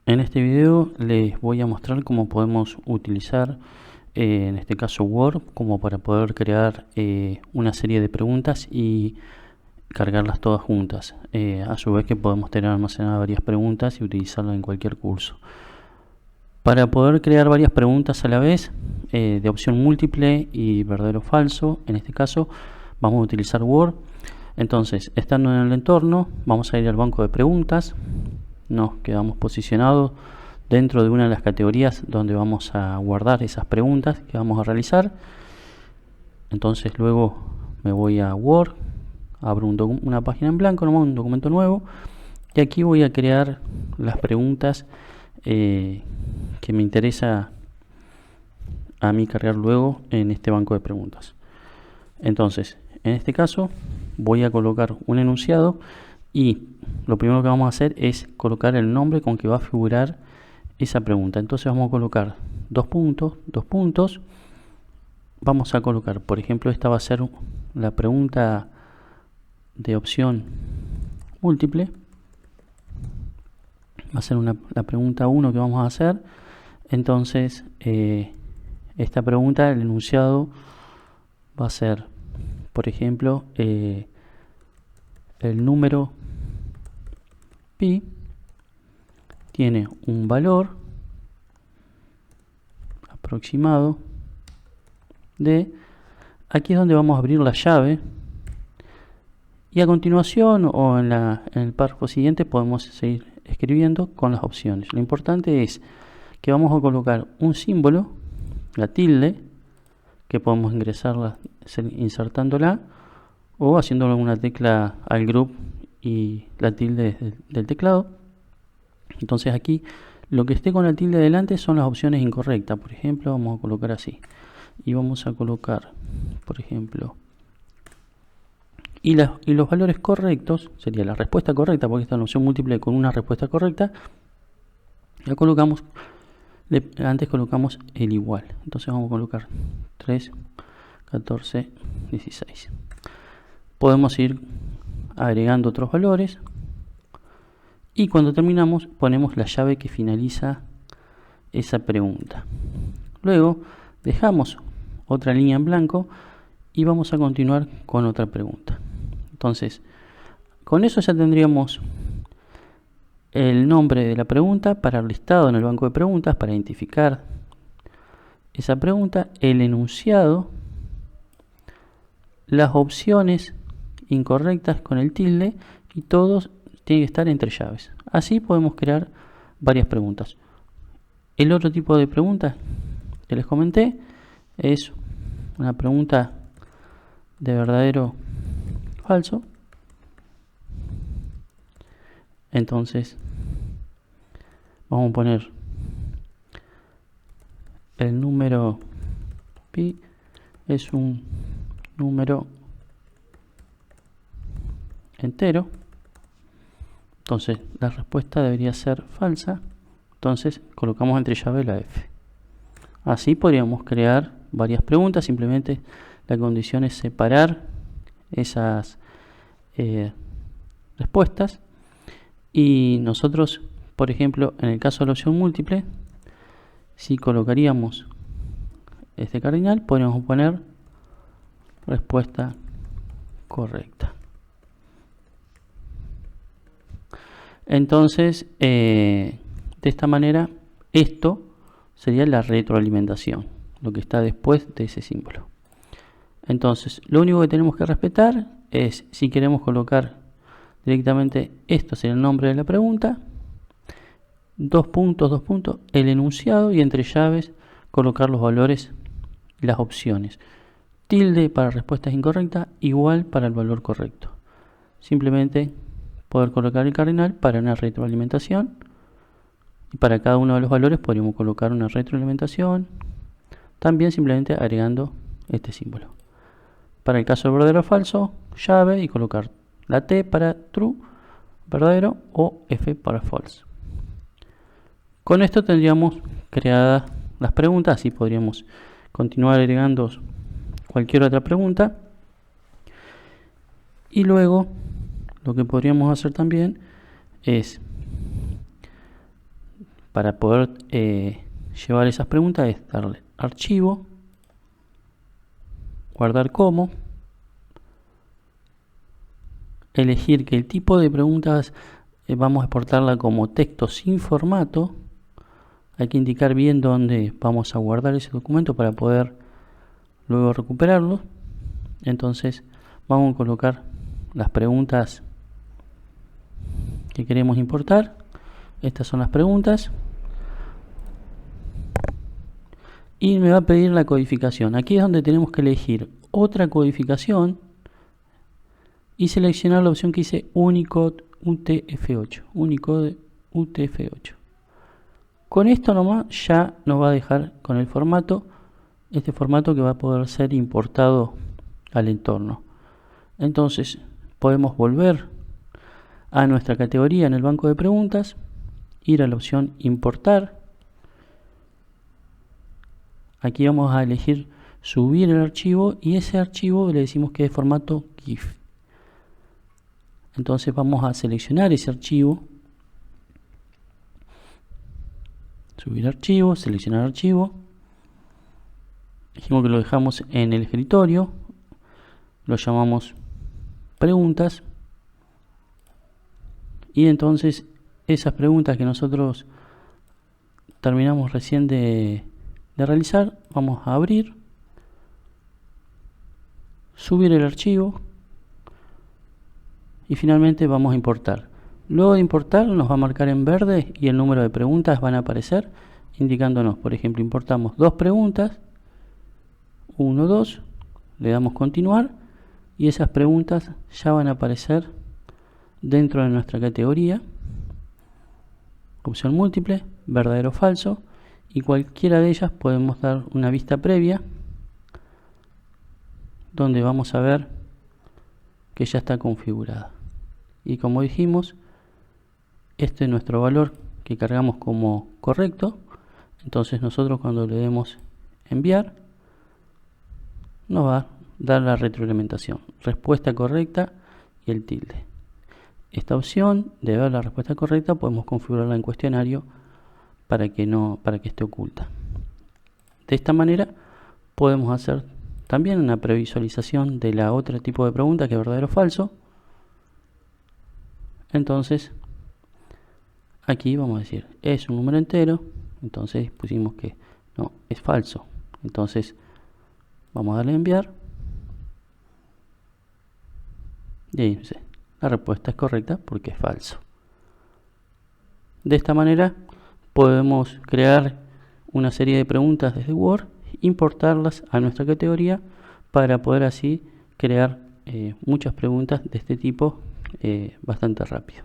En este video les voy a mostrar cómo podemos utilizar, en este caso Word, como para poder crear una serie de preguntas y cargarlas todas juntas. A su vez que podemos tener almacenadas varias preguntas y utilizarlas en cualquier curso. Para poder crear varias preguntas a la vez, de opción múltiple y verdadero o falso, en este caso vamos a utilizar Word. Entonces, estando en el entorno, vamos a ir al banco de preguntas. Nos quedamos posicionados dentro de una de las categorías donde vamos a guardar esas preguntas que vamos a realizar. Entonces luego me voy a Word, abro una página en blanco, un documento nuevo, y aquí voy a crear las preguntas que me interesa a mí cargar luego en este banco de preguntas. Entonces, en este caso voy a colocar un enunciado y lo primero que vamos a hacer es colocar el nombre con que va a figurar esa pregunta. Entonces vamos a colocar dos puntos. Vamos a colocar, por ejemplo, esta va a ser la pregunta de opción múltiple. Va a ser la pregunta 1 que vamos a hacer. Entonces, esta pregunta, el enunciado va a ser, por ejemplo, el número pi tiene un valor aproximado de, aquí es donde vamos a abrir la llave, y a continuación o en el párrafo siguiente podemos seguir escribiendo con las opciones. Lo importante es que vamos a colocar un símbolo, la tilde, que podemos ingresarla insertándola o haciéndolo una tecla al group y la tilde del teclado. Entonces aquí lo que esté con la tilde delante son las opciones incorrectas. Por ejemplo, vamos a colocar así y vamos a colocar, por ejemplo, y los valores correctos, sería la respuesta correcta, porque esta es una opción múltiple con una respuesta correcta. La colocamos, antes colocamos el igual. Entonces vamos a colocar 3, 14, 16. Podemos ir agregando otros valores. Y cuando terminamos, ponemos la llave que finaliza esa pregunta. Luego, dejamos otra línea en blanco y vamos a continuar con otra pregunta. Entonces, con eso ya tendríamos el nombre de la pregunta para el listado en el banco de preguntas, para identificar esa pregunta, el enunciado, las opciones incorrectas con el tilde, y todos tienen que estar entre llaves. Así podemos crear varias preguntas. El otro tipo de pregunta que les comenté es una pregunta de verdadero falso. Entonces vamos a poner el número pi es un número entero. Entonces la respuesta debería ser falsa. Entonces colocamos entre llave la F. Así podríamos crear varias preguntas. Simplemente la condición es separar esas respuestas. Y nosotros, por ejemplo, en el caso de la opción múltiple, si colocaríamos este cardinal, podríamos poner respuesta correcta. Entonces, de esta manera, esto sería la retroalimentación, lo que está después de ese símbolo. Entonces, lo único que tenemos que respetar es, si queremos colocar directamente, esto sería el nombre de la pregunta, dos puntos, el enunciado, y entre llaves colocar los valores, las opciones. Tilde para respuestas incorrectas, igual para el valor correcto. Simplemente poder colocar el cardinal para una retroalimentación, y para cada uno de los valores podríamos colocar una retroalimentación, también simplemente agregando este símbolo. Para el caso de verdadero o falso, llave, y colocar la T para true, verdadero, o F para false. Con esto tendríamos creadas las preguntas. Así podríamos continuar agregando cualquier otra pregunta. Y luego lo que podríamos hacer también es para poder llevar esas preguntas es darle archivo, guardar como, elegir que el tipo de preguntas vamos a exportarla como texto sin formato. Hay que indicar bien dónde vamos a guardar ese documento para poder luego recuperarlo. Entonces vamos a colocar las preguntas que queremos importar. Estas son las preguntas. Y me va a pedir la codificación. Aquí es donde tenemos que elegir otra codificación y seleccionar la opción que dice Unicode UTF-8. Unicode UTF-8. Con esto nomás ya nos va a dejar con el formato, este formato que va a poder ser importado al entorno. Entonces podemos volver a nuestra categoría en el banco de preguntas, ir a la opción importar. Aquí vamos a elegir subir el archivo y ese archivo le decimos que es formato GIF. Entonces vamos a seleccionar ese archivo, subir archivo, seleccionar archivo. Dijimos que lo dejamos en el escritorio, lo llamamos preguntas y entonces esas preguntas que nosotros terminamos recién de realizar, vamos a abrir, subir el archivo y finalmente vamos a importar. Luego de importar nos va a marcar en verde y el número de preguntas van a aparecer indicándonos, por ejemplo, importamos 2 preguntas, 1, 2, le damos continuar y esas preguntas ya van a aparecer dentro de nuestra categoría. Opción múltiple, verdadero o falso, y cualquiera de ellas podemos dar una vista previa donde vamos a ver que ya está configurada. Y como dijimos, este es nuestro valor que cargamos como correcto. Entonces nosotros cuando le demos enviar nos va a dar la retroalimentación, respuesta correcta y el tilde. Esta opción de ver la respuesta correcta podemos configurarla en cuestionario para que esté oculta. De esta manera podemos hacer también una previsualización de la otra tipo de pregunta que es verdadero o falso. Entonces aquí vamos a decir es un número entero, entonces pusimos que no, es falso. Entonces vamos a darle a enviar y ahí dice, la respuesta es correcta porque es falso. De esta manera podemos crear una serie de preguntas desde Word, importarlas a nuestra categoría para poder así crear muchas preguntas de este tipo bastante rápido.